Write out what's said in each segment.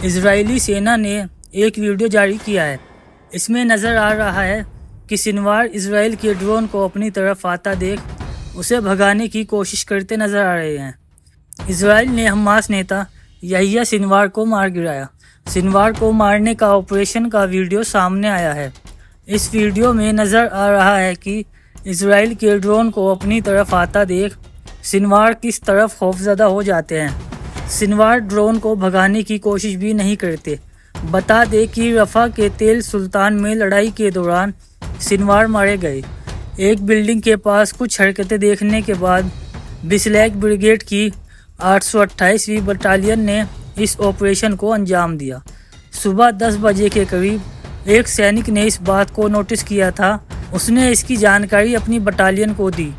Israeli सेना ने एक वीडियो जारी किया है। इसमें नज़र आ रहा है कि सिनवार इजराइल के ड्रोन को अपनी तरफ आता देख उसे भगाने की कोशिश करते नज़र आ रहे हैं। इजराइल ने हमास नेता याहिया सिनवार को मार गिराया। सिनवार को मारने का ऑपरेशन का वीडियो सामने आया है। इस वीडियो में नज़र आ रहा है कि इजराइल के ड्रोन को अपनी तरफ आता देख सिनवार किस तरफ खौफजदा हो जाते हैं। सिनवार ड्रोन को भगाने की कोशिश भी नहीं करते। बता दें कि रफ़ा के तेल सुल्तान में लड़ाई के दौरान सिनवार मारे गए। एक बिल्डिंग के पास कुछ हरकतें देखने के बाद बिस्लैक ब्रिगेड की 828वीं बटालियन ने इस ऑपरेशन को अंजाम दिया। सुबह 10 बजे के करीब एक सैनिक ने इस बात को नोटिस किया था। उसने इसकी जानकारी अपनी बटालियन को दी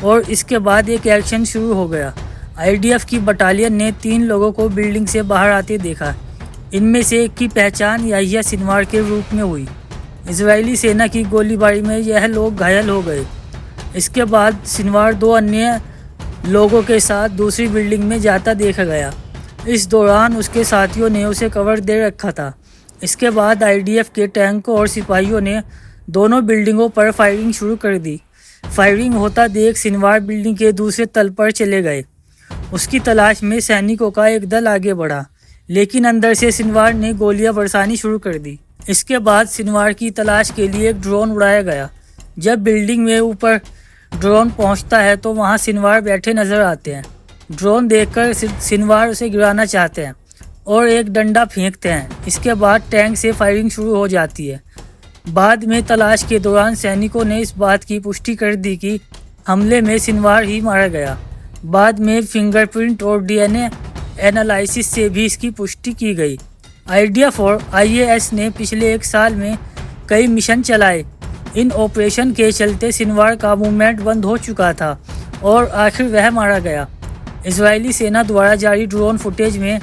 और इसके बाद एक एक्शन शुरू हो गया। आईडीएफ की बटालियन ने 3 लोगों को बिल्डिंग से बाहर आते देखा। इनमें से एक की पहचान याहिया सिनवार के रूप में हुई। इजरायली सेना की गोलीबारी में यह लोग घायल हो गए। इसके बाद सिनवार 2 अन्य लोगों के साथ दूसरी बिल्डिंग में जाता देखा गया। इस दौरान उसके साथियों ने उसे कवर दे रखा था। इसके बाद आईडीएफ के टैंकों और सिपाहियों ने दोनों बिल्डिंगों पर फायरिंग शुरू कर दी। फायरिंग होता देख सिनवार बिल्डिंग के दूसरे तल पर चले गए। उसकी तलाश में सैनिकों का एक दल आगे बढ़ा, लेकिन अंदर से सिनवार ने गोलियां बरसानी शुरू कर दी। इसके बाद सिनवार की तलाश के लिए एक ड्रोन उड़ाया गया। जब बिल्डिंग में ऊपर ड्रोन पहुंचता है तो वहां सिनवार बैठे नजर आते हैं। ड्रोन देखकर सिनवार उसे गिराना चाहते हैं और एक डंडा फेंकते हैं। इसके बाद टैंक से फायरिंग शुरू हो जाती है। बाद में तलाश के दौरान सैनिकों ने इस बात की पुष्टि कर दी कि हमले में सिनवार ही मारा गया। बाद में फिंगरप्रिंट और डीएनए एनालिसिस से भी इसकी पुष्टि की गई। आईडीएफ और आईएएस ने पिछले 1 साल में कई मिशन चलाए। इन ऑपरेशन के चलते सिनवार का मूवमेंट बंद हो चुका था और आखिर वह मारा गया। इजरायली सेना द्वारा जारी ड्रोन फुटेज में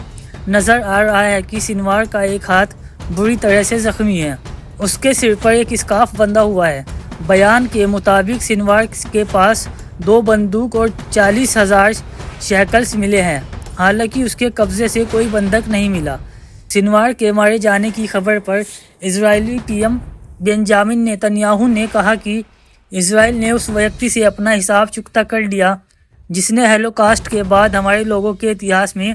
नज़र आ रहा है कि सिनवार का एक हाथ बुरी तरह से जख्मी है। उसके सिर पर एक स्कार्फ बंधा हुआ है। बयान के मुताबिक सिनवार के पास 2 बंदूक और 40,000 शैकल्स मिले हैं। हालांकि उसके कब्जे से कोई बंधक नहीं मिला। सिनवार के मारे जाने की खबर पर इजरायली पीएम बेंजामिन नेतन्याहू ने कहा कि इजराइल ने उस व्यक्ति से अपना हिसाब चुकता कर लिया जिसने होलोकॉस्ट के बाद हमारे लोगों के इतिहास में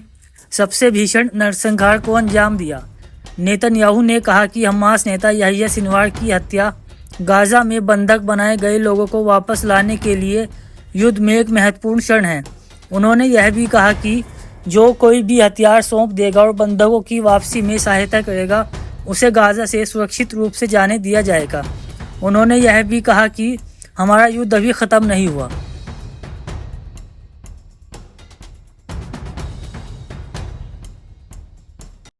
सबसे भीषण नरसंहार को अंजाम दिया। नेतन्याहू ने कहा कि हमास नेता याहिया सिनवार की हत्या गाजा में बंधक बनाए गए लोगों को वापस लाने के लिए युद्ध में एक महत्वपूर्ण क्षण है। उन्होंने यह भी कहा कि जो कोई भी हथियार सौंप देगा और बंधकों की वापसी में सहायता करेगा उसे गाजा से सुरक्षित रूप से जाने दिया जाएगा। उन्होंने यह भी कहा कि हमारा युद्ध अभी ख़त्म नहीं हुआ।